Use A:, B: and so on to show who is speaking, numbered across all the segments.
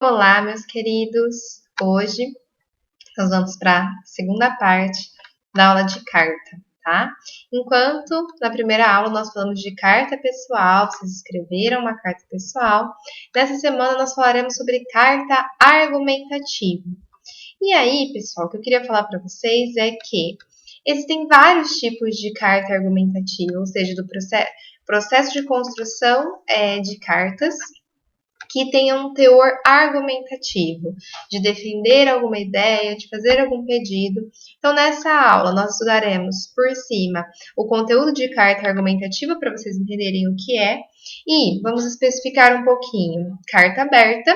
A: Olá, meus queridos! Hoje nós vamos para a segunda parte da aula de carta, tá? Enquanto na primeira aula nós falamos de carta pessoal, vocês escreveram uma carta pessoal, nessa semana nós falaremos sobre carta argumentativa. E aí, pessoal, o que eu queria falar para vocês é que existem vários tipos de carta argumentativa, ou seja, do processo de construção de cartas que tenham um teor argumentativo, de defender alguma ideia, de fazer algum pedido. Então, nessa aula, nós estudaremos por cima o conteúdo de carta argumentativa, para vocês entenderem o que é, e vamos especificar um pouquinho carta aberta,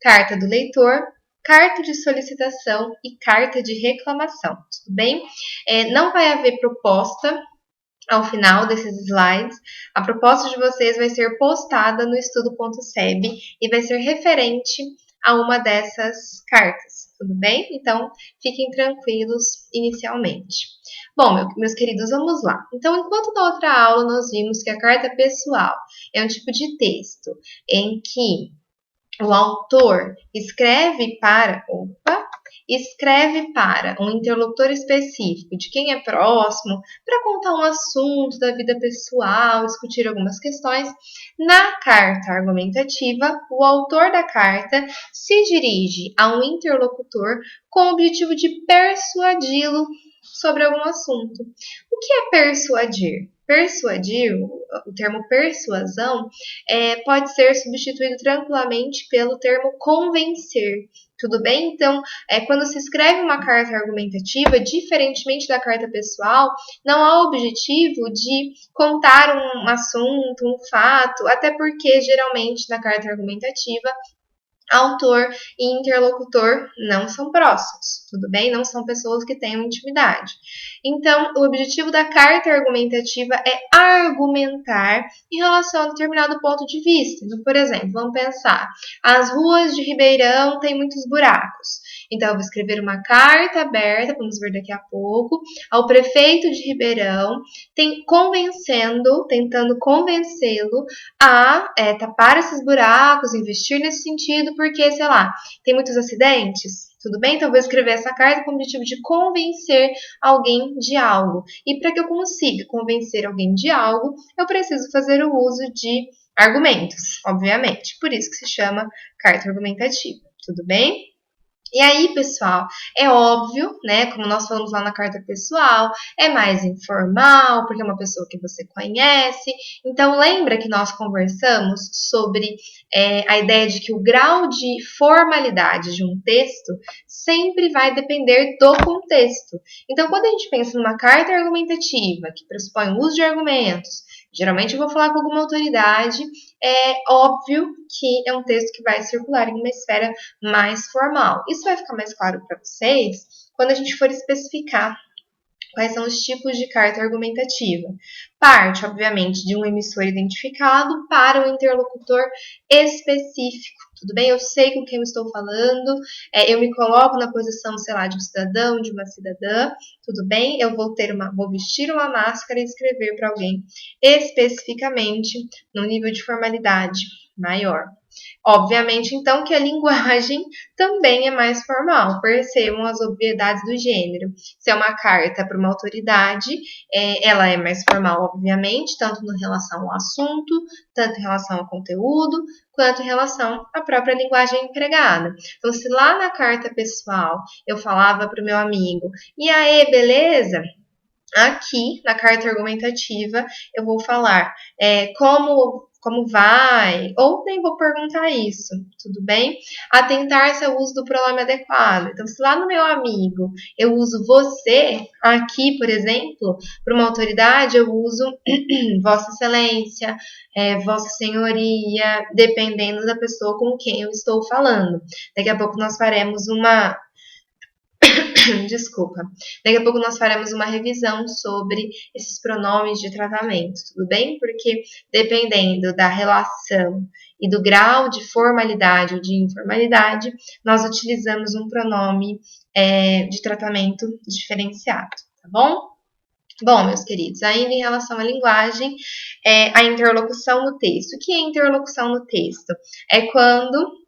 A: carta do leitor, carta de solicitação e carta de reclamação, tudo bem? Não vai haver proposta ao final desses slides. A proposta de vocês vai ser postada no estudo.seb e vai ser referente a uma dessas cartas, tudo bem? Então, fiquem tranquilos inicialmente. Bom, meus queridos, vamos lá. Então, enquanto na outra aula nós vimos que a carta pessoal é um tipo de texto em que o autor escreve para um interlocutor específico, de quem é próximo, para contar um assunto da vida pessoal, discutir algumas questões. Na carta argumentativa, o autor da carta se dirige a um interlocutor com o objetivo de persuadi-lo sobre algum assunto. O que é persuadir? Persuadir, o termo persuasão, pode ser substituído tranquilamente pelo termo convencer. Tudo bem? Então, quando se escreve uma carta argumentativa, diferentemente da carta pessoal, não há o objetivo de contar um assunto, um fato, até porque, geralmente, na carta argumentativa, autor e interlocutor não são próximos, tudo bem? Não são pessoas que tenham intimidade. Então, o objetivo da carta argumentativa é argumentar em relação a determinado ponto de vista. Então, por exemplo, vamos pensar, as ruas de Ribeirão têm muitos buracos. Então, eu vou escrever uma carta aberta, vamos ver daqui a pouco, ao prefeito de Ribeirão, tentando convencê-lo a tapar esses buracos, investir nesse sentido, porque, sei lá, tem muitos acidentes, tudo bem? Então, eu vou escrever essa carta com o objetivo de convencer alguém de algo. E para que eu consiga convencer alguém de algo, eu preciso fazer o uso de argumentos, obviamente. Por isso que se chama carta argumentativa, tudo bem? E aí, pessoal, é óbvio, né, como nós falamos lá na carta pessoal, é mais informal, porque é uma pessoa que você conhece. Então, lembra que nós conversamos sobre a ideia de que o grau de formalidade de um texto sempre vai depender do contexto. Então, quando a gente pensa numa carta argumentativa, que pressupõe o uso de argumentos, geralmente eu vou falar com alguma autoridade, é óbvio que é um texto que vai circular em uma esfera mais formal. Isso vai ficar mais claro para vocês quando a gente for especificar quais são os tipos de carta argumentativa. Parte, obviamente, de um emissor identificado para um interlocutor específico. Tudo bem? Eu sei com quem eu estou falando, eu me coloco na posição, sei lá, de um cidadão, de uma cidadã, tudo bem? Eu vou vestir uma máscara e escrever para alguém especificamente no nível de formalidade maior. Obviamente, então, que a linguagem também é mais formal. Percebam as obviedades do gênero. Se é uma carta para uma autoridade, ela é mais formal, obviamente, tanto em relação ao assunto, tanto em relação ao conteúdo, quanto em relação à própria linguagem empregada. Então, se lá na carta pessoal eu falava para o meu amigo, e aí, beleza? Aqui, na carta argumentativa, eu vou falar como vai, ou nem vou perguntar isso, tudo bem? Atentar-se ao uso do pronome adequado. Então, se lá no meu amigo eu uso você, aqui, por exemplo, para uma autoridade, eu uso Vossa Excelência, Vossa Senhoria, dependendo da pessoa com quem eu estou falando. Daqui a pouco nós faremos uma Desculpa. Daqui a pouco nós faremos uma revisão sobre esses pronomes de tratamento, tudo bem? Porque dependendo da relação e do grau de formalidade ou de informalidade, nós utilizamos um pronome de tratamento diferenciado, tá bom? Bom, meus queridos, ainda em relação à linguagem, a interlocução no texto. O que é interlocução no texto? É quando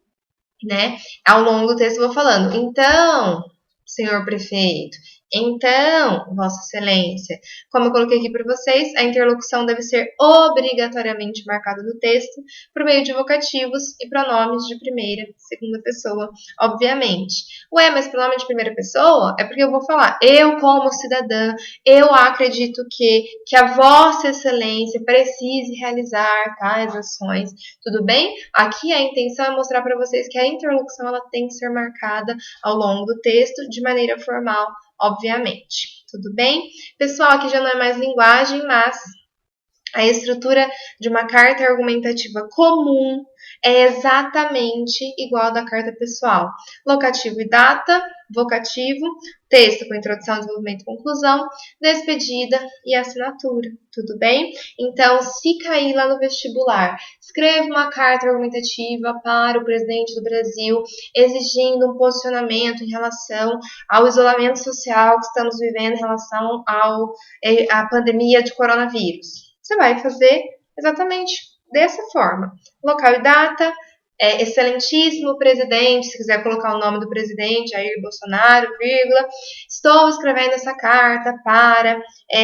A: né? Ao longo do texto eu vou falando, então, senhor prefeito, então, Vossa Excelência, como eu coloquei aqui para vocês, a interlocução deve ser obrigatoriamente marcada no texto por meio de vocativos e pronomes de primeira e segunda pessoa, obviamente. Ué, mas pronome de primeira pessoa é porque eu vou falar, eu como cidadã, eu acredito que a Vossa Excelência precise realizar tais ações, tudo bem? Aqui a intenção é mostrar para vocês que a interlocução ela tem que ser marcada ao longo do texto de maneira formal, obviamente. Tudo bem? Pessoal, aqui já não é mais linguagem, mas a estrutura de uma carta argumentativa comum é exatamente igual à da carta pessoal. Locativo e data, vocativo, texto com introdução, desenvolvimento e conclusão, despedida e assinatura. Tudo bem? Então, se cair lá no vestibular, escreva uma carta argumentativa para o presidente do Brasil, exigindo um posicionamento em relação ao isolamento social que estamos vivendo em relação à pandemia de coronavírus. Você vai fazer exatamente dessa forma. Local e data, excelentíssimo presidente, se quiser colocar o nome do presidente, Jair Bolsonaro, vírgula, estou escrevendo essa carta para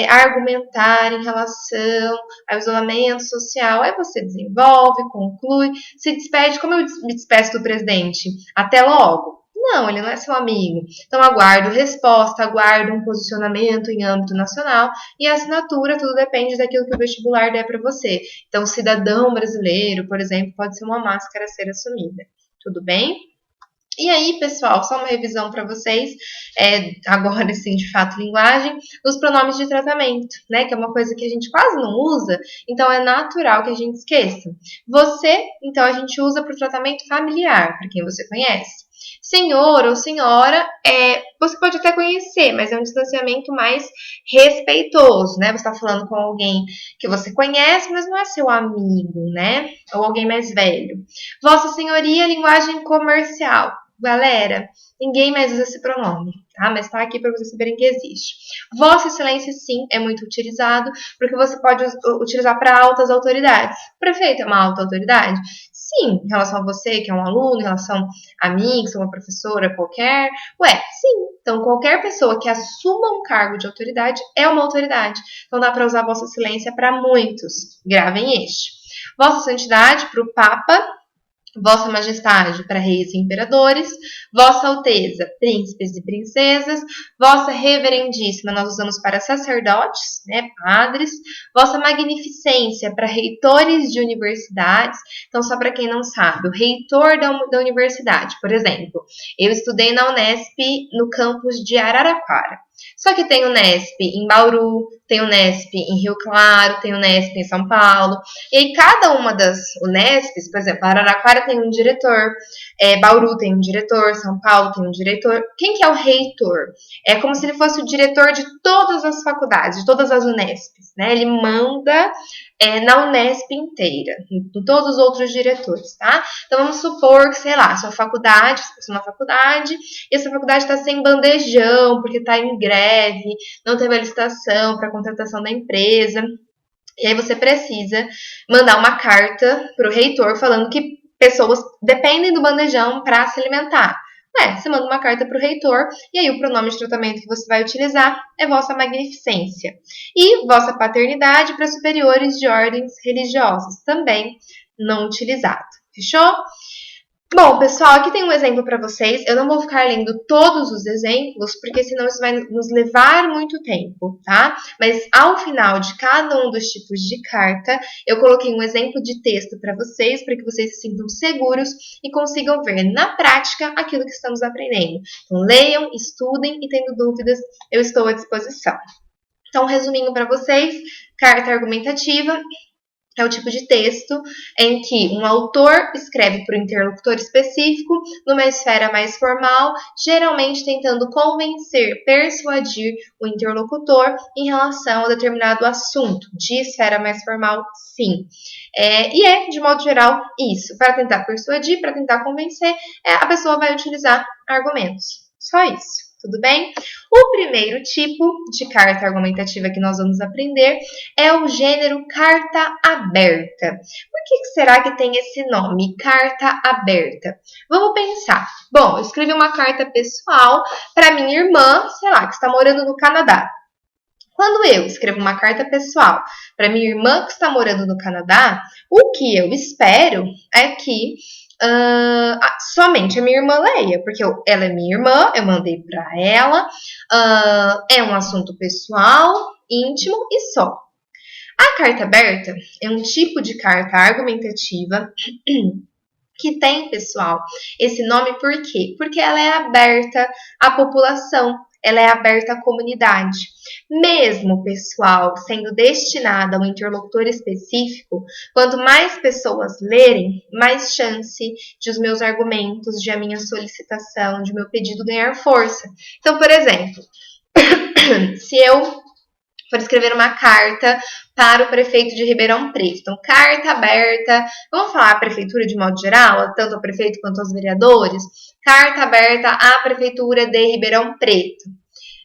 A: argumentar em relação ao isolamento social. Aí você desenvolve, conclui, se despede, como eu me despeço do presidente? Até logo. Não, ele não é seu amigo. Então, aguardo resposta, aguardo um posicionamento em âmbito nacional e a assinatura, tudo depende daquilo que o vestibular der para você. Então, cidadão brasileiro, por exemplo, pode ser uma máscara a ser assumida. Tudo bem? E aí, pessoal, só uma revisão para vocês, agora sim, de fato, linguagem, dos pronomes de tratamento, né? Que é uma coisa que a gente quase não usa, então é natural que a gente esqueça. Você, então, a gente usa para o tratamento familiar, para quem você conhece. Senhor ou senhora, você pode até conhecer, mas é um distanciamento mais respeitoso, né? Você está falando com alguém que você conhece, mas não é seu amigo, né? Ou alguém mais velho. Vossa Senhoria, linguagem comercial. Galera, ninguém mais usa esse pronome, tá? Mas tá aqui para vocês saberem que existe. Vossa Excelência, sim, é muito utilizado, porque você pode utilizar para altas autoridades. O prefeito é uma alta autoridade? Sim, em relação a você, que é um aluno, em relação a mim, que sou uma professora qualquer. Ué, sim. Então, qualquer pessoa que assuma um cargo de autoridade é uma autoridade. Então, dá para usar Vossa Excelência para muitos. Gravem este. Vossa Santidade para o Papa, Vossa Majestade para reis e imperadores, Vossa Alteza, príncipes e princesas, Vossa Reverendíssima nós usamos para sacerdotes, né, padres, Vossa Magnificência para reitores de universidades. Então, só para quem não sabe, o reitor da universidade, por exemplo, eu estudei na Unesp no campus de Araraquara. Só que tem Unesp em Bauru, tem Unesp em Rio Claro, tem Unesp em São Paulo. E aí, cada uma das Unesps, por exemplo, Araraquara tem um diretor, Bauru tem um diretor, São Paulo tem um diretor. Quem que é o reitor? É como se ele fosse o diretor de todas as faculdades, de todas as Unesps, né? Ele manda na Unesp inteira, em todos os outros diretores, tá? Então, vamos supor que, sei lá, sua faculdade, você passou na faculdade, e essa faculdade está sem bandejão, porque está em greve, não teve a licitação para a contratação da empresa, e aí você precisa mandar uma carta para o reitor falando que pessoas dependem do bandejão para se alimentar. Você manda uma carta para o reitor e aí o pronome de tratamento que você vai utilizar é Vossa Magnificência. E Vossa Paternidade para superiores de ordens religiosas, também não utilizado. Fechou? Bom, pessoal, aqui tem um exemplo para vocês. Eu não vou ficar lendo todos os exemplos, porque senão isso vai nos levar muito tempo, tá? Mas ao final de cada um dos tipos de carta, eu coloquei um exemplo de texto para vocês que vocês se sintam seguros e consigam ver na prática aquilo que estamos aprendendo. Então, leiam, estudem e tendo dúvidas, eu estou à disposição. Então, resumindo para vocês, carta argumentativa é o tipo de texto em que um autor escreve para um interlocutor específico, numa esfera mais formal, geralmente tentando convencer, persuadir o interlocutor em relação a determinado assunto. De esfera mais formal, sim. De modo geral, isso. Para tentar persuadir, para tentar convencer, a pessoa vai utilizar argumentos. Só isso. tudo bem? O primeiro tipo de carta argumentativa que nós vamos aprender é o gênero carta aberta. Por que será que tem esse nome, carta aberta? Vamos pensar. Bom, eu escrevi uma carta pessoal para minha irmã, sei lá, que está morando no Canadá. Quando eu escrevo uma carta pessoal para minha irmã que está morando no Canadá, o que eu espero é que somente a minha irmã leia, porque ela é minha irmã, eu mandei para ela, é um assunto pessoal, íntimo e só. A carta aberta é um tipo de carta argumentativa que tem, pessoal, esse nome por quê? Porque ela é aberta à população, ela é aberta à comunidade. Mesmo, pessoal, sendo destinada a um interlocutor específico, quanto mais pessoas lerem, mais chance de os meus argumentos, de a minha solicitação, de meu pedido ganhar força. Então, por exemplo, se eu for escrever uma carta para o prefeito de Ribeirão Preto. Então, carta aberta, vamos falar a prefeitura de modo geral, tanto ao prefeito quanto aos vereadores? Carta aberta à prefeitura de Ribeirão Preto.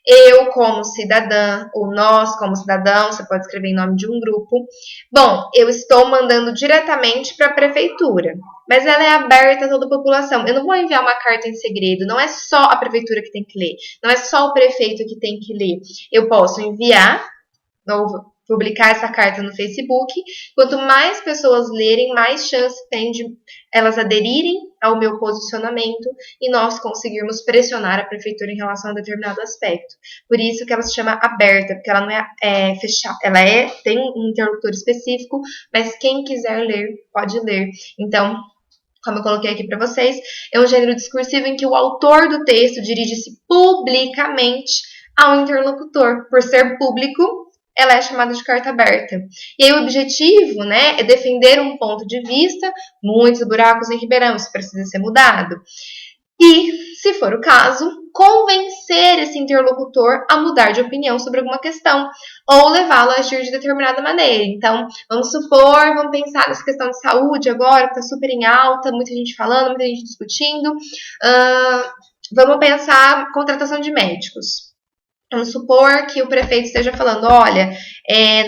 A: Eu, como cidadã, ou nós, como cidadão, você pode escrever em nome de um grupo. Bom, eu estou mandando diretamente para a prefeitura, mas ela é aberta a toda a população. Eu não vou enviar uma carta em segredo, não é só a prefeitura que tem que ler, não é só o prefeito que tem que ler. Eu posso enviar ou publicar essa carta no Facebook. Quanto mais pessoas lerem, mais chance tem de elas aderirem ao meu posicionamento e nós conseguirmos pressionar a prefeitura em relação a determinado aspecto. Por isso que ela se chama aberta, porque ela não é fechada, ela tem um interlocutor específico, mas quem quiser ler, pode ler. Então, como eu coloquei aqui para vocês, é um gênero discursivo em que o autor do texto dirige-se publicamente ao interlocutor. Por ser público, ela é chamada de carta aberta. E aí o objetivo, né, é defender um ponto de vista, muitos buracos em Ribeirão, isso precisa ser mudado. E, se for o caso, convencer esse interlocutor a mudar de opinião sobre alguma questão ou levá-lo a agir de determinada maneira. Então, vamos supor, vamos pensar nessa questão de saúde agora, que está super em alta, muita gente falando, muita gente discutindo. Vamos pensar contratação de médicos. Vamos supor que o prefeito esteja falando, olha,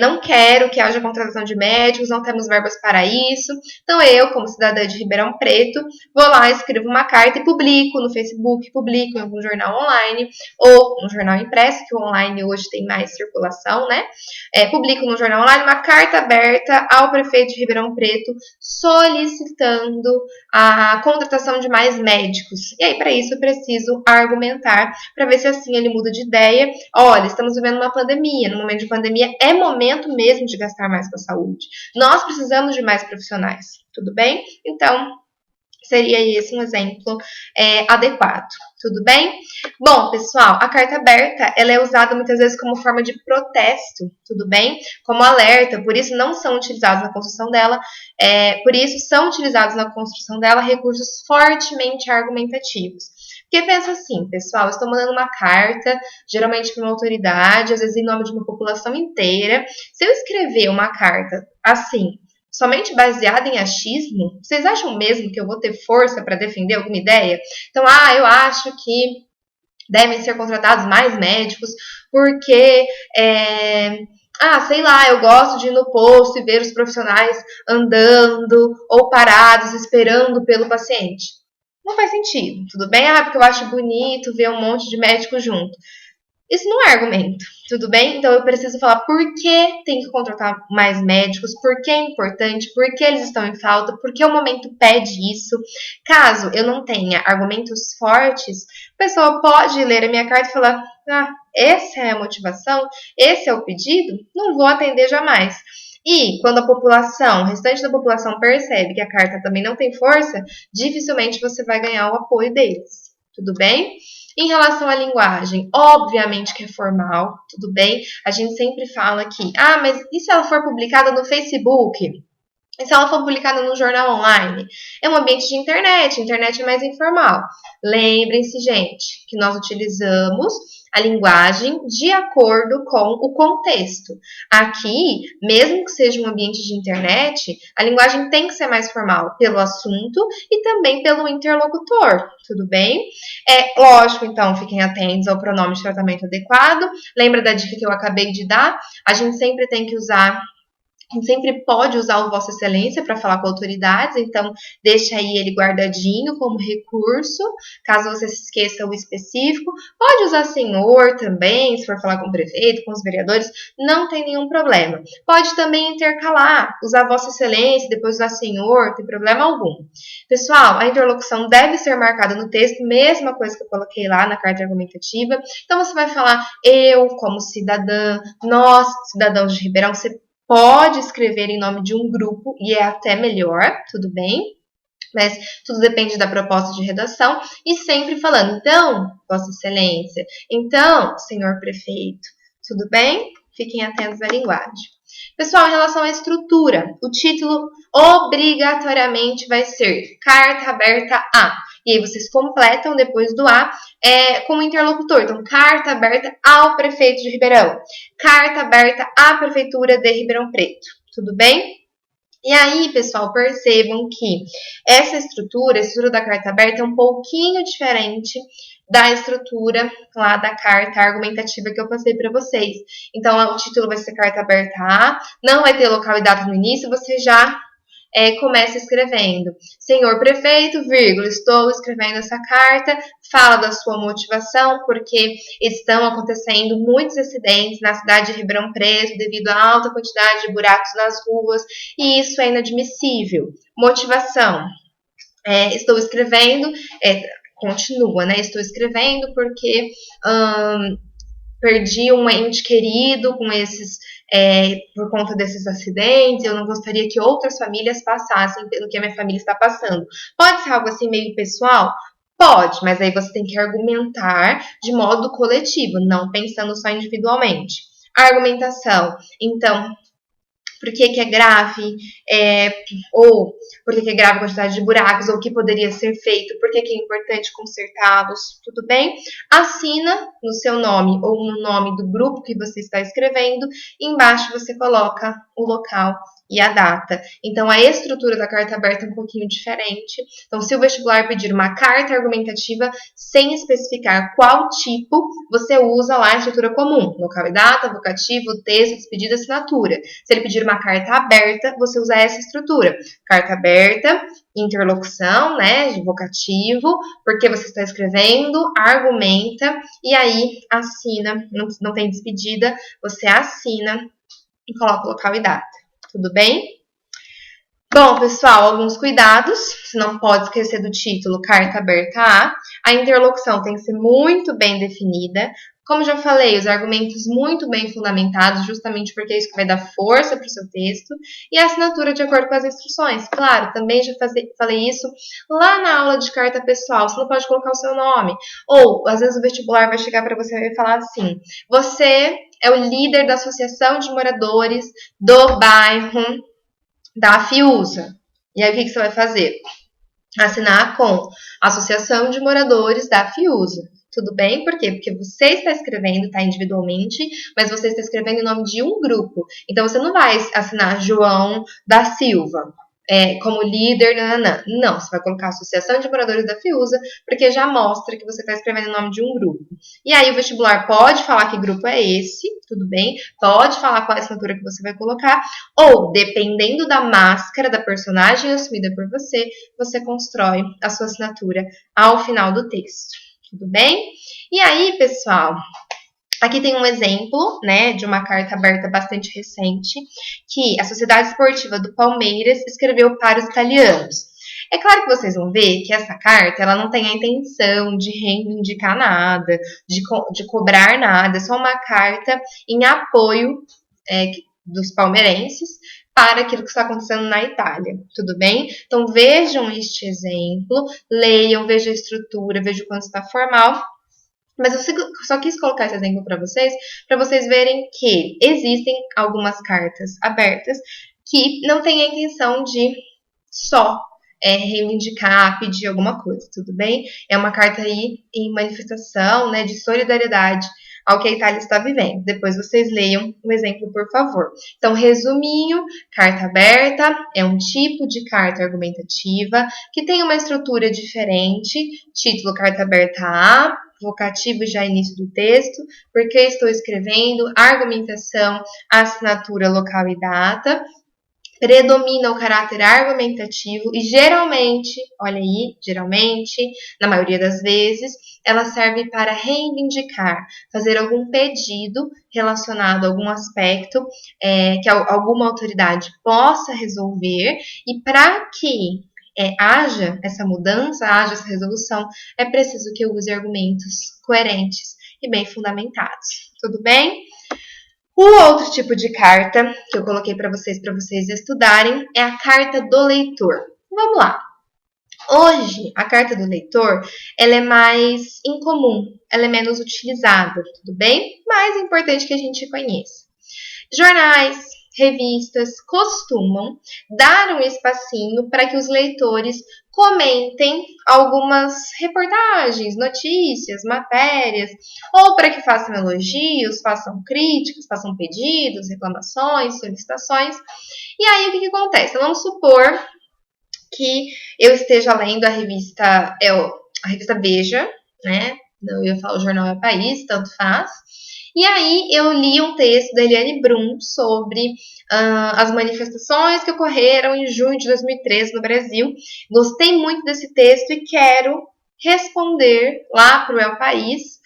A: não quero que haja contratação de médicos, não temos verbas para isso. Então eu, como cidadã de Ribeirão Preto, vou lá, escrevo uma carta e publico no Facebook, publico em algum jornal online ou no jornal impresso, que o online hoje tem mais circulação, né? Publico no jornal online uma carta aberta ao prefeito de Ribeirão Preto solicitando a contratação de mais médicos. E aí, para isso, eu preciso argumentar para ver se assim ele muda de ideia. Olha, estamos vivendo uma pandemia. No momento de pandemia, é momento mesmo de gastar mais com a saúde. Nós precisamos de mais profissionais. Tudo bem? Então, seria esse um exemplo adequado. Tudo bem? Bom, pessoal, a carta aberta ela é usada muitas vezes como forma de protesto, tudo bem? Como alerta, por isso não são utilizados na construção dela, por isso são utilizados na construção dela recursos fortemente argumentativos. Porque pensa assim, pessoal, eu estou mandando uma carta, geralmente para uma autoridade, às vezes em nome de uma população inteira. Se eu escrever uma carta assim, somente baseada em achismo, vocês acham mesmo que eu vou ter força para defender alguma ideia? Então, eu acho que devem ser contratados mais médicos, porque sei lá, eu gosto de ir no posto e ver os profissionais andando ou parados esperando pelo paciente. Não faz sentido, tudo bem? Porque eu acho bonito ver um monte de médicos junto. Isso não é argumento, tudo bem? Então eu preciso falar por que tem que contratar mais médicos, por que é importante, por que eles estão em falta, por que o momento pede isso. Caso eu não tenha argumentos fortes, a pessoa pode ler a minha carta e falar: essa é a motivação, esse é o pedido, não vou atender jamais. E quando a população, o restante da população percebe que a carta também não tem força, dificilmente você vai ganhar o apoio deles. Tudo bem? Em relação à linguagem, obviamente que é formal, tudo bem? A gente sempre fala aqui, mas e se ela for publicada no Facebook? E se ela for publicada num jornal online? É um ambiente de internet, a internet é mais informal. Lembrem-se, gente, que nós utilizamos a linguagem de acordo com o contexto. Aqui, mesmo que seja um ambiente de internet, a linguagem tem que ser mais formal pelo assunto e também pelo interlocutor, tudo bem? É lógico, então, fiquem atentos ao pronome de tratamento adequado. Lembra da dica que eu acabei de dar? A gente sempre tem que usar a gente sempre pode usar o Vossa Excelência para falar com autoridades, então deixa aí ele guardadinho como recurso, caso você se esqueça o específico. Pode usar senhor também, se for falar com o prefeito, com os vereadores, não tem nenhum problema. Pode também intercalar, usar Vossa Excelência, depois usar senhor, não tem problema algum. Pessoal, a interlocução deve ser marcada no texto, mesma coisa que eu coloquei lá na carta argumentativa. Então você vai falar eu como cidadã, nós, cidadãos de Ribeirão, você pode escrever em nome de um grupo e é até melhor, tudo bem? Mas tudo depende da proposta de redação e sempre falando, então, Vossa Excelência, então, senhor prefeito, tudo bem? Fiquem atentos à linguagem. Pessoal, em relação à estrutura, o título obrigatoriamente vai ser Carta Aberta a. E aí vocês completam depois do A com o interlocutor. Então, carta aberta ao prefeito de Ribeirão. Carta aberta à prefeitura de Ribeirão Preto. Tudo bem? E aí, pessoal, percebam que essa estrutura, a estrutura da carta aberta é um pouquinho diferente da estrutura lá da carta argumentativa que eu passei para vocês. Então, o título vai ser carta aberta A, não vai ter local e data no início, você já começa escrevendo. Senhor prefeito, vírgula, estou escrevendo essa carta, fala da sua motivação, porque estão acontecendo muitos acidentes na cidade de Ribeirão Preto devido à alta quantidade de buracos nas ruas, e isso é inadmissível. Motivação. Estou escrevendo, continua, né? Estou escrevendo porque perdi um ente querido por conta desses acidentes, eu não gostaria que outras famílias passassem pelo que a minha família está passando. Pode ser algo assim meio pessoal? Pode, mas aí você tem que argumentar de modo coletivo, não pensando só individualmente. Argumentação. Então, por que é grave, ou por que é grave a quantidade de buracos, ou o que poderia ser feito, por que é importante consertá-los, tudo bem? Assina no seu nome ou no nome do grupo que você está escrevendo, e embaixo você coloca o local e a data. Então, a estrutura da carta aberta é um pouquinho diferente. Então, se o vestibular pedir uma carta argumentativa sem especificar qual tipo, você usa lá a estrutura comum, local e data, vocativo, texto, despedida, assinatura. Se ele pedir uma carta aberta, você usa essa estrutura. Carta aberta, interlocução, né, de vocativo, porque você está escrevendo, argumenta, e aí assina, não tem despedida, você assina e coloca o local e data. Tudo bem? Bom, pessoal, alguns cuidados. Você não pode esquecer do título Carta Aberta A. A interlocução tem que ser muito bem definida. Como já falei, os argumentos muito bem fundamentados, justamente porque é isso que vai dar força para o seu texto. E a assinatura de acordo com as instruções. Claro, também já falei isso lá na aula de carta pessoal. Você não pode colocar o seu nome. Ou, às vezes, o vestibular vai chegar para você e falar assim: você é o líder da associação de moradores do bairro da Fiusa. E aí, o que você vai fazer? Assinar com Associação de Moradores da Fiusa. Tudo bem? Por quê? Porque você está escrevendo, tá, individualmente, mas você está escrevendo em nome de um grupo. Então, você não vai assinar João da Silva como líder, não, você vai colocar Associação de Moradores da Fiusa, porque já mostra que você está escrevendo em nome de um grupo. E aí o vestibular pode falar que grupo é esse, tudo bem? Pode falar qual é a assinatura que você vai colocar, ou dependendo da máscara da personagem assumida por você, você constrói a sua assinatura ao final do texto, tudo bem? E aí, pessoal, aqui tem um exemplo, né, de uma carta aberta bastante recente, que a Sociedade Esportiva do Palmeiras escreveu para os italianos. É claro que vocês vão ver que essa carta ela não tem a intenção de reivindicar nada, de cobrar nada, é só uma carta em apoio dos palmeirenses para aquilo que está acontecendo na Itália, tudo bem? Então vejam este exemplo, leiam, vejam a estrutura, vejam o quanto está formal. Mas eu só quis colocar esse exemplo para vocês verem que existem algumas cartas abertas que não tem a intenção de só reivindicar, pedir alguma coisa, tudo bem? É uma carta aí em manifestação, né, de solidariedade ao que a Itália está vivendo. Depois vocês leiam o exemplo, por favor. Então, resuminho, carta aberta é um tipo de carta argumentativa que tem uma estrutura diferente, título carta aberta A, vocativo já início do texto, porque estou escrevendo, argumentação, assinatura, local e data. Predomina o caráter argumentativo e geralmente, olha aí, geralmente, na maioria das vezes, ela serve para reivindicar, fazer algum pedido relacionado a algum aspecto que alguma autoridade possa resolver e para que haja essa mudança, haja essa resolução, é preciso que eu use argumentos coerentes e bem fundamentados. Tudo bem? O outro tipo de carta que eu coloquei para vocês estudarem é a carta do leitor. Vamos lá. Hoje, a carta do leitor, ela é mais incomum, ela é menos utilizada, tudo bem? Mas é importante que a gente conheça. Jornais, revistas costumam dar um espacinho para que os leitores comentem algumas reportagens, notícias, matérias, ou para que façam elogios, façam críticas, façam pedidos, reclamações, solicitações. E aí, o que acontece? Vamos supor que eu esteja lendo a revista Veja, né? Eu ia falar o jornal É País, tanto faz. E aí eu li um texto da Eliane Brum sobre as manifestações que ocorreram em junho de 2013 no Brasil. Gostei muito desse texto e quero responder lá para o El País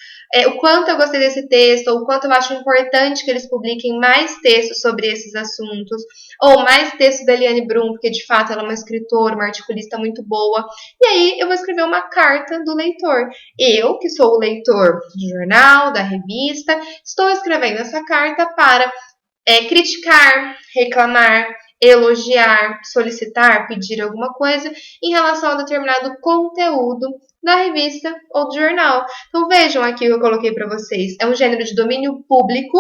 A: o quanto eu gostei desse texto, ou o quanto eu acho importante que eles publiquem mais textos sobre esses assuntos, ou mais textos da Eliane Brum, porque de fato ela é uma escritora, uma articulista muito boa. E aí eu vou escrever uma carta do leitor. Eu, que sou o leitor do jornal, da revista, estou escrevendo essa carta para criticar, reclamar, elogiar, solicitar, pedir alguma coisa em relação a determinado conteúdo da revista ou do jornal. Então vejam aqui o que eu coloquei para vocês. É um gênero de domínio público,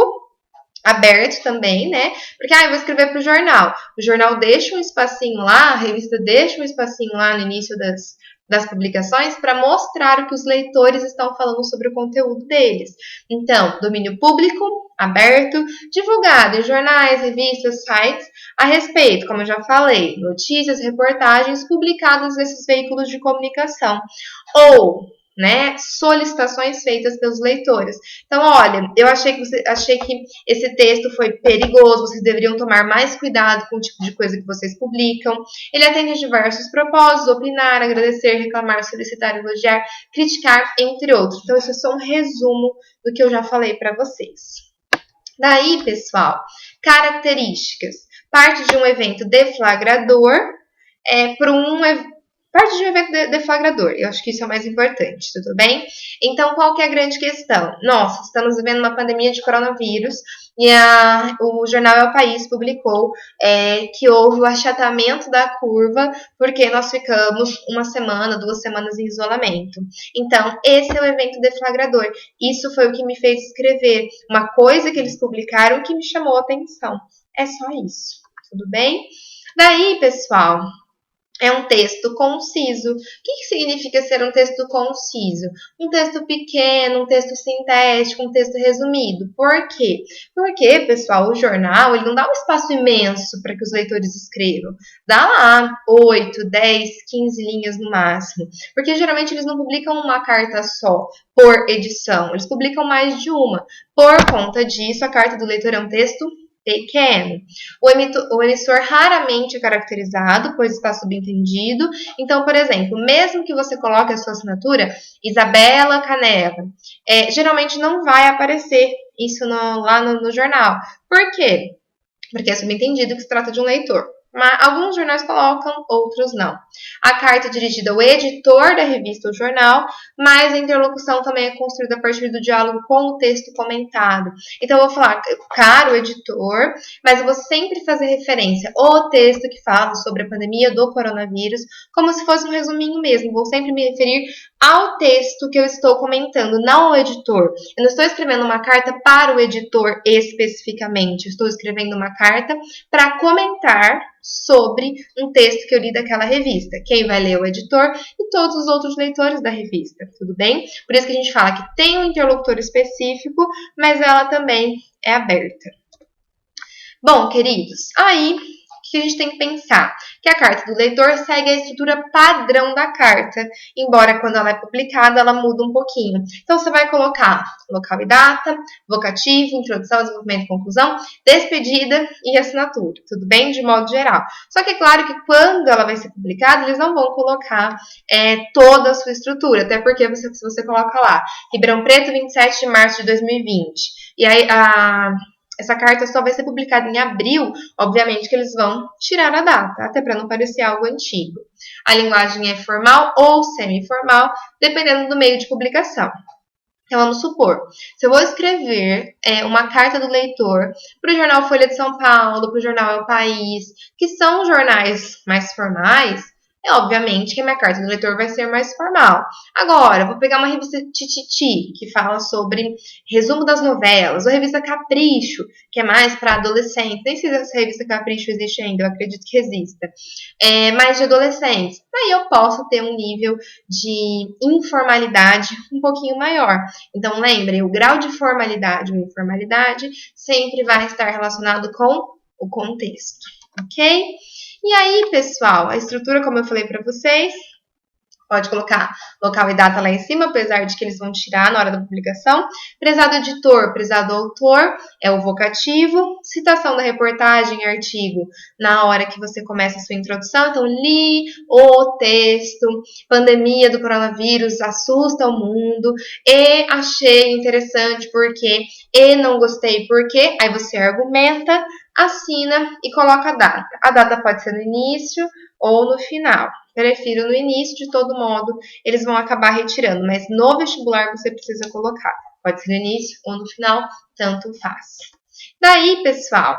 A: aberto também, né? Porque eu vou escrever para o jornal. O jornal deixa um espacinho lá, a revista deixa um espacinho lá no início das publicações para mostrar o que os leitores estão falando sobre o conteúdo deles. Então, domínio público, aberto, divulgado em jornais, revistas, sites, a respeito, como eu já falei, notícias, reportagens publicadas nesses veículos de comunicação. Ou solicitações feitas pelos leitores. Então, olha, eu achei que esse texto foi perigoso, vocês deveriam tomar mais cuidado com o tipo de coisa que vocês publicam. Ele atende diversos propósitos: opinar, agradecer, reclamar, solicitar, elogiar, criticar, entre outros. Então, isso é só um resumo do que eu já falei para vocês. Daí, pessoal, características. Parte de um evento deflagrador parte de um evento deflagrador. Eu acho que isso é o mais importante, tudo bem? Então, qual que é a grande questão? Nossa, estamos vivendo uma pandemia de coronavírus e o jornal É o País publicou que houve o achatamento da curva porque nós ficamos uma semana, 2 semanas em isolamento. Então, esse é o evento deflagrador. Isso foi o que me fez escrever. Uma coisa que eles publicaram que me chamou a atenção. É só isso, tudo bem? Daí, pessoal, é um texto conciso. O que significa ser um texto conciso? Um texto pequeno, um texto sintético, um texto resumido. Por quê? Porque, pessoal, o jornal ele não dá um espaço imenso para que os leitores escrevam. Dá lá 8, 10, 15 linhas no máximo. Porque geralmente eles não publicam uma carta só por edição. Eles publicam mais de uma. Por conta disso, a carta do leitor é um texto pequeno. O emissor raramente é caracterizado, pois está subentendido. Então, por exemplo, mesmo que você coloque a sua assinatura, Isabela Canela, geralmente não vai aparecer isso lá no jornal. Por quê? Porque é subentendido que se trata de um leitor. Mas alguns jornais colocam, outros não. A carta é dirigida ao editor da revista ou jornal, mas a interlocução também é construída a partir do diálogo com o texto comentado. Então, eu vou falar, caro editor, mas eu vou sempre fazer referência ao texto que fala sobre a pandemia do coronavírus, como se fosse um resuminho mesmo. Vou sempre me referir ao texto que eu estou comentando, não ao editor. Eu não estou escrevendo uma carta para o editor especificamente, eu estou escrevendo uma carta para comentar sobre um texto que eu li daquela revista. Quem vai ler é o editor e todos os outros leitores da revista, tudo bem? Por isso que a gente fala que tem um interlocutor específico, mas ela também é aberta. Bom, queridos, aí o que a gente tem que pensar? Que a carta do leitor segue a estrutura padrão da carta, embora quando ela é publicada ela muda um pouquinho. Então você vai colocar local e data, vocativo, introdução, desenvolvimento, conclusão, despedida e assinatura, tudo bem? De modo geral. Só que é claro que quando ela vai ser publicada, eles não vão colocar toda a sua estrutura, até porque se você coloca lá, Ribeirão Preto, 27 de março de 2020, e aí essa carta só vai ser publicada em abril, obviamente que eles vão tirar a data, até para não parecer algo antigo. A linguagem é formal ou semi-formal, dependendo do meio de publicação. Então, vamos supor, se eu vou escrever uma carta do leitor para o jornal Folha de São Paulo, para o jornal É o País, que são jornais mais formais, obviamente que a minha carta do leitor vai ser mais formal. Agora, eu vou pegar uma revista Tititi, que fala sobre resumo das novelas, ou revista Capricho, que é mais para adolescentes. Nem sei se essa revista Capricho existe ainda, eu acredito que exista. Mais de adolescentes. Aí eu posso ter um nível de informalidade um pouquinho maior. Então, lembrem, o grau de formalidade ou informalidade sempre vai estar relacionado com o contexto, ok? E aí, pessoal, a estrutura, como eu falei para vocês, pode colocar local e data lá em cima, apesar de que eles vão tirar na hora da publicação. Prezado editor, prezado autor, é o vocativo. Citação da reportagem, artigo, na hora que você começa a sua introdução. Então, li o texto, pandemia do coronavírus assusta o mundo, e achei interessante porque, e não gostei porque, aí você argumenta, assina e coloca a data. A data pode ser no início ou no final. Prefiro no início, de todo modo, eles vão acabar retirando, mas no vestibular você precisa colocar. Pode ser no início ou no final, tanto faz. Daí, pessoal,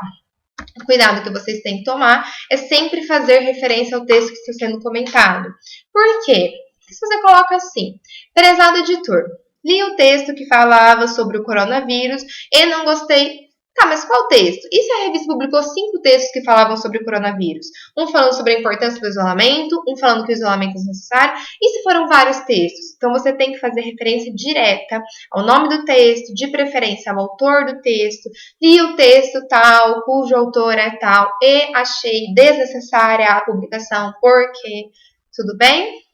A: o cuidado que vocês têm que tomar é sempre fazer referência ao texto que está sendo comentado. Por quê? Se você coloca assim, prezado editor, li o texto que falava sobre o coronavírus e não gostei. Tá, mas qual texto? E se a revista publicou 5 textos que falavam sobre o coronavírus? Um falando sobre a importância do isolamento, um falando que o isolamento é necessário, e se foram vários textos? Então você tem que fazer referência direta ao nome do texto, de preferência ao autor do texto, li o texto tal, cujo autor é tal, e achei desnecessária a publicação, porque... Tudo bem?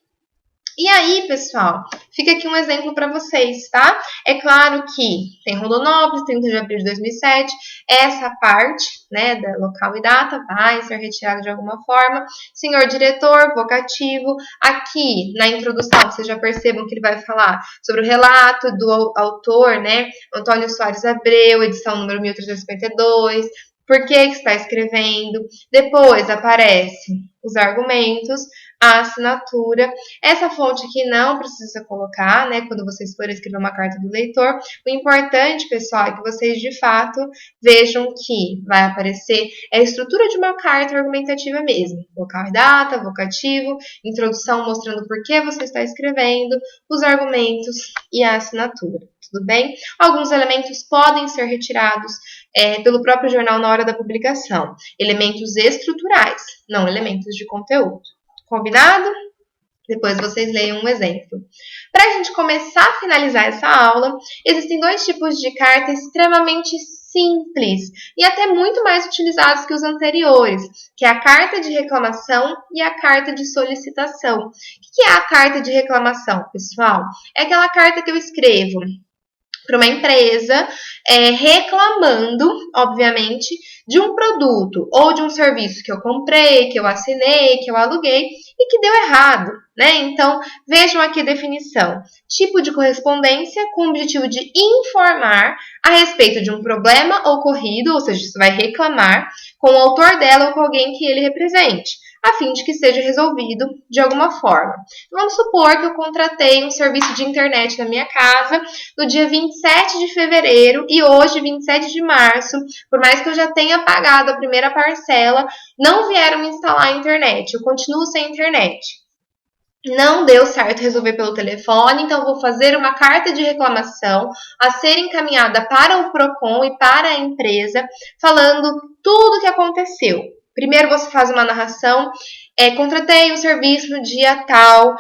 A: E aí, pessoal, fica aqui um exemplo para vocês, tá? É claro que tem Rondonópolis, 30 de abril de 2007, essa parte, né, da local e data vai ser retirada de alguma forma. Senhor diretor, vocativo, aqui na introdução, vocês já percebam que ele vai falar sobre o relato do autor, né, Antônio Soares Abreu, edição número 1352, por que está escrevendo. Depois aparece os argumentos, a assinatura. Essa fonte aqui não precisa colocar, né, quando vocês forem escrever uma carta do leitor. O importante, pessoal, é que vocês, de fato, vejam que vai aparecer a estrutura de uma carta argumentativa mesmo. Local e data, vocativo, introdução mostrando por que você está escrevendo, os argumentos e a assinatura. Tudo bem? Alguns elementos podem ser retirados pelo próprio jornal na hora da publicação. Elementos estruturais, não elementos de conteúdo. Combinado? Depois vocês leiam um exemplo. Para a gente começar a finalizar essa aula, existem 2 tipos de carta extremamente simples e até muito mais utilizados que os anteriores, que é a carta de reclamação e a carta de solicitação. O que é a carta de reclamação, pessoal? É aquela carta que eu escrevo para uma empresa reclamando, obviamente, de um produto ou de um serviço que eu comprei, que eu assinei, que eu aluguei e que deu errado. né? Então, vejam aqui a definição. Tipo de correspondência com o objetivo de informar a respeito de um problema ocorrido, ou seja, você vai reclamar com o autor dela ou com alguém que ele represente, a fim de que seja resolvido de alguma forma. Vamos supor que eu contratei um serviço de internet na minha casa no dia 27 de fevereiro e hoje, 27 de março, por mais que eu já tenha pagado a primeira parcela, não vieram instalar a internet, eu continuo sem internet. Não deu certo resolver pelo telefone, então vou fazer uma carta de reclamação a ser encaminhada para o Procon e para a empresa, falando tudo o que aconteceu. Primeiro você faz uma narração, contratei um serviço no dia tal,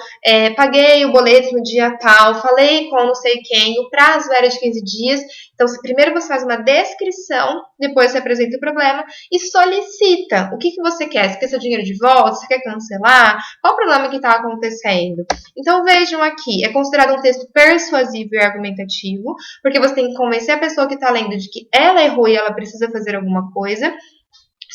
A: paguei o boleto no dia tal, falei com não sei quem, o prazo era de 15 dias. Então, primeiro você faz uma descrição, depois você apresenta o problema e solicita o que você quer. Você quer seu dinheiro de volta? Você quer cancelar? Qual o problema que está acontecendo? Então, vejam aqui, é considerado um texto persuasivo e argumentativo, porque você tem que convencer a pessoa que está lendo de que ela errou e ela precisa fazer alguma coisa.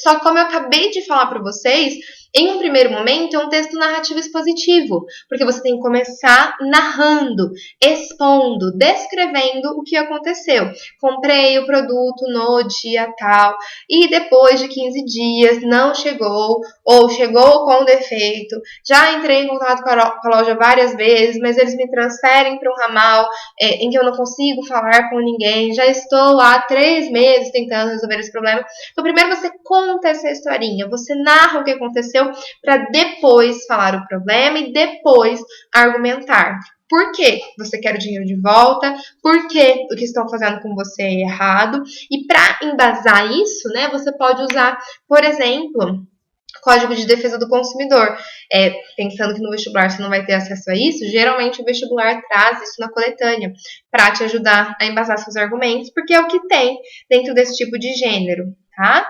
A: Só que, como eu acabei de falar para vocês, em um primeiro momento é um texto narrativo expositivo, porque você tem que começar narrando, expondo, descrevendo o que aconteceu. Comprei o produto no dia tal e depois de 15 dias não chegou ou chegou com defeito. Já entrei em contato com a loja várias vezes, mas eles me transferem para um ramal em que eu não consigo falar com ninguém. Já estou há 3 meses tentando resolver esse problema. Então, primeiro você conta essa historinha, você narra o que aconteceu para depois falar o problema e depois argumentar. Por que você quer o dinheiro de volta? Por que o que estão fazendo com você é errado? E para embasar isso, né, você pode usar, por exemplo, Código de Defesa do Consumidor. Pensando que no vestibular você não vai ter acesso a isso, geralmente o vestibular traz isso na coletânea para te ajudar a embasar seus argumentos, porque é o que tem dentro desse tipo de gênero, tá?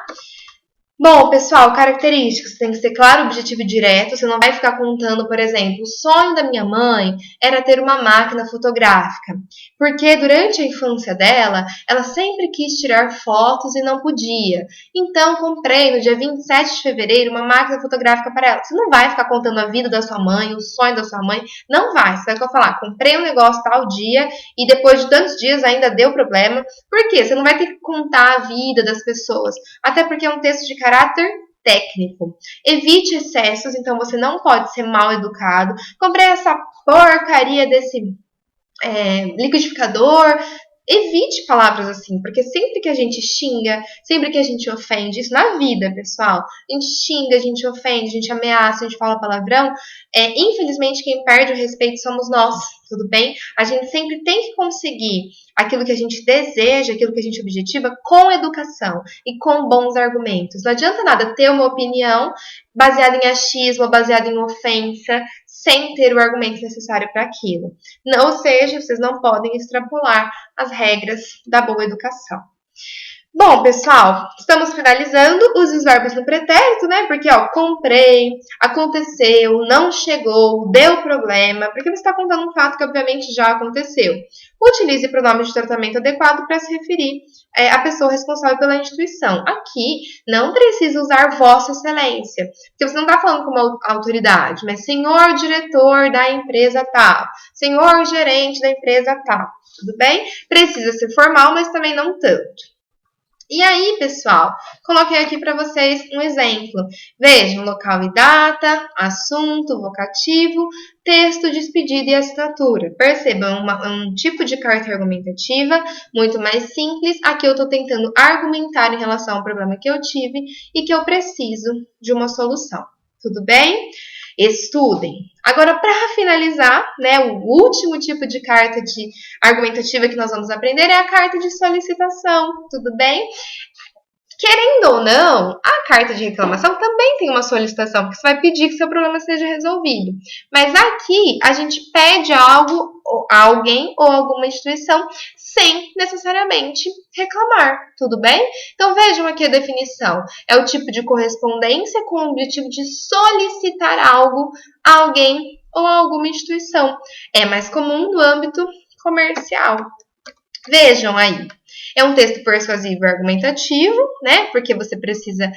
A: Bom, pessoal, características. Tem que ser claro, objetivo e direto. Você não vai ficar contando, por exemplo, o sonho da minha mãe era ter uma máquina fotográfica. Porque durante a infância dela, ela sempre quis tirar fotos e não podia. Então, comprei no dia 27 de fevereiro uma máquina fotográfica para ela. Você não vai ficar contando a vida da sua mãe, o sonho da sua mãe. Não vai. Você vai falar, comprei um negócio tal dia e depois de tantos dias ainda deu problema. Por quê? Você não vai ter que contar a vida das pessoas. Até porque é um texto de caráter técnico. Evite excessos, então você não pode ser mal educado. Comprei essa porcaria desse liquidificador. Evite palavras assim, porque sempre que a gente xinga, sempre que a gente ofende, isso na vida, pessoal, a gente xinga, a gente ofende, a gente ameaça, a gente fala palavrão, infelizmente quem perde o respeito somos nós, tudo bem? A gente sempre tem que conseguir aquilo que a gente deseja, aquilo que a gente objetiva, com educação e com bons argumentos. Não adianta nada ter uma opinião baseada em achismo, baseada em ofensa, sem ter o argumento necessário para aquilo. Ou seja, vocês não podem extrapolar as regras da boa educação. Bom, pessoal, estamos finalizando os verbos no pretérito, né? Porque, comprei, aconteceu, não chegou, deu problema, porque você está contando um fato que, obviamente, já aconteceu. Utilize pronomes de tratamento adequado para se referir à pessoa responsável pela instituição. Aqui, não precisa usar Vossa Excelência, porque você não está falando com uma autoridade, mas senhor diretor da empresa tal, senhor gerente da empresa tal, tudo bem? Precisa ser formal, mas também não tanto. E aí, pessoal, coloquei aqui para vocês um exemplo. Vejam, local e data, assunto, vocativo, texto, despedida e assinatura. Percebam, um tipo de carta argumentativa muito mais simples. Aqui eu estou tentando argumentar em relação ao problema que eu tive e que eu preciso de uma solução. Tudo bem? Estudem. Agora, para finalizar, né, o último tipo de carta argumentativa que nós vamos aprender é a carta de solicitação, tudo bem? Querendo ou não, a carta de reclamação também tem uma solicitação, porque você vai pedir que seu problema seja resolvido. Mas aqui, a gente pede algo a alguém ou alguma instituição sem necessariamente reclamar, tudo bem? Então, vejam aqui a definição. É o tipo de correspondência com o objetivo de solicitar algo a alguém ou a alguma instituição. É mais comum no âmbito comercial. Vejam aí. É um texto persuasivo e argumentativo, né? Porque você precisa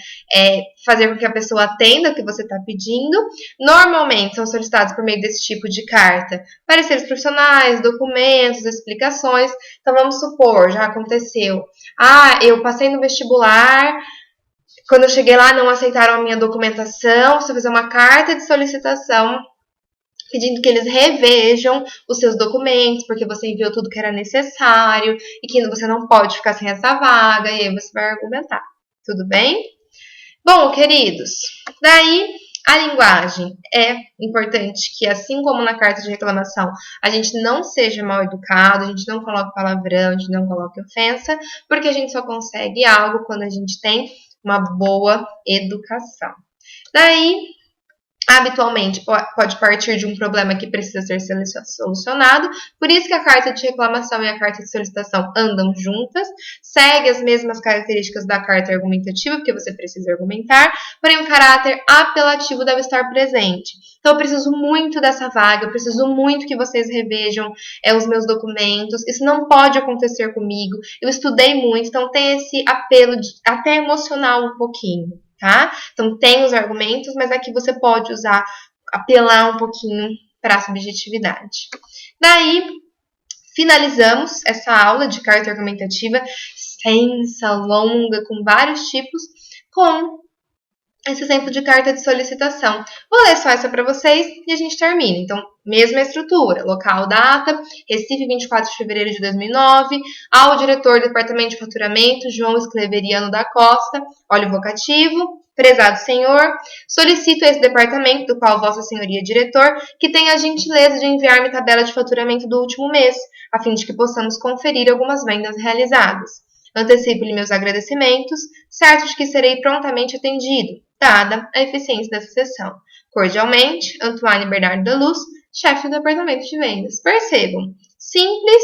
A: fazer com que a pessoa atenda o que você está pedindo. Normalmente são solicitados por meio desse tipo de carta pareceres profissionais, documentos, explicações. Então vamos supor, já aconteceu. Eu passei no vestibular, quando eu cheguei lá não aceitaram a minha documentação, você fazer uma carta de solicitação pedindo que eles revejam os seus documentos, porque você enviou tudo que era necessário e que você não pode ficar sem essa vaga, e aí você vai argumentar. Tudo bem? Bom, queridos, daí a linguagem é importante que, assim como na carta de reclamação, a gente não seja mal educado, a gente não coloque palavrão, a gente não coloque ofensa, porque a gente só consegue algo quando a gente tem uma boa educação. Daí, habitualmente pode partir de um problema que precisa ser solucionado, por isso que a carta de reclamação e a carta de solicitação andam juntas, segue as mesmas características da carta argumentativa, porque você precisa argumentar, porém o caráter apelativo deve estar presente. Então eu preciso muito dessa vaga, eu preciso muito que vocês revejam os meus documentos, isso não pode acontecer comigo, eu estudei muito, então tem esse apelo até emocional um pouquinho. Tá? Então tem os argumentos, mas aqui você pode apelar um pouquinho para a subjetividade. Daí, finalizamos essa aula de carta argumentativa extensa, longa, com vários tipos, com esse exemplo de carta de solicitação. Vou ler só essa para vocês e a gente termina. Então, mesma estrutura, local, data, Recife, 24 de fevereiro de 2009, ao diretor do Departamento de Faturamento, João Escleveriano da Costa, olha o vocativo, prezado senhor, solicito a esse departamento, do qual vossa senhoria é diretor, que tenha a gentileza de enviar-me tabela de faturamento do último mês, a fim de que possamos conferir algumas vendas realizadas. Antecipo-lhe meus agradecimentos, certo de que serei prontamente atendido, dada a eficiência dessa sessão. Cordialmente, Antoine Bernardo da Luz, chefe do departamento de vendas. Percebam, simples.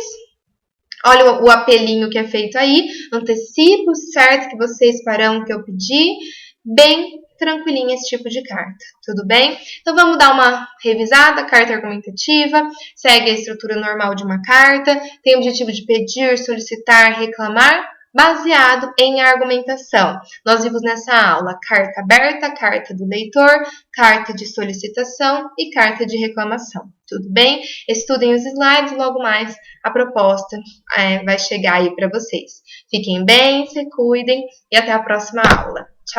A: Olha o apelinho que é feito aí. Antecipo, certo que vocês farão o que eu pedi. Bem tranquilinha esse tipo de carta, tudo bem? Então vamos dar uma revisada. Carta argumentativa, segue a estrutura normal de uma carta, tem o objetivo de pedir, solicitar, reclamar, baseado em argumentação. Nós vimos nessa aula carta aberta, carta do leitor, carta de solicitação e carta de reclamação. Tudo bem? Estudem os slides e logo mais a proposta vai chegar aí para vocês. Fiquem bem, se cuidem e até a próxima aula.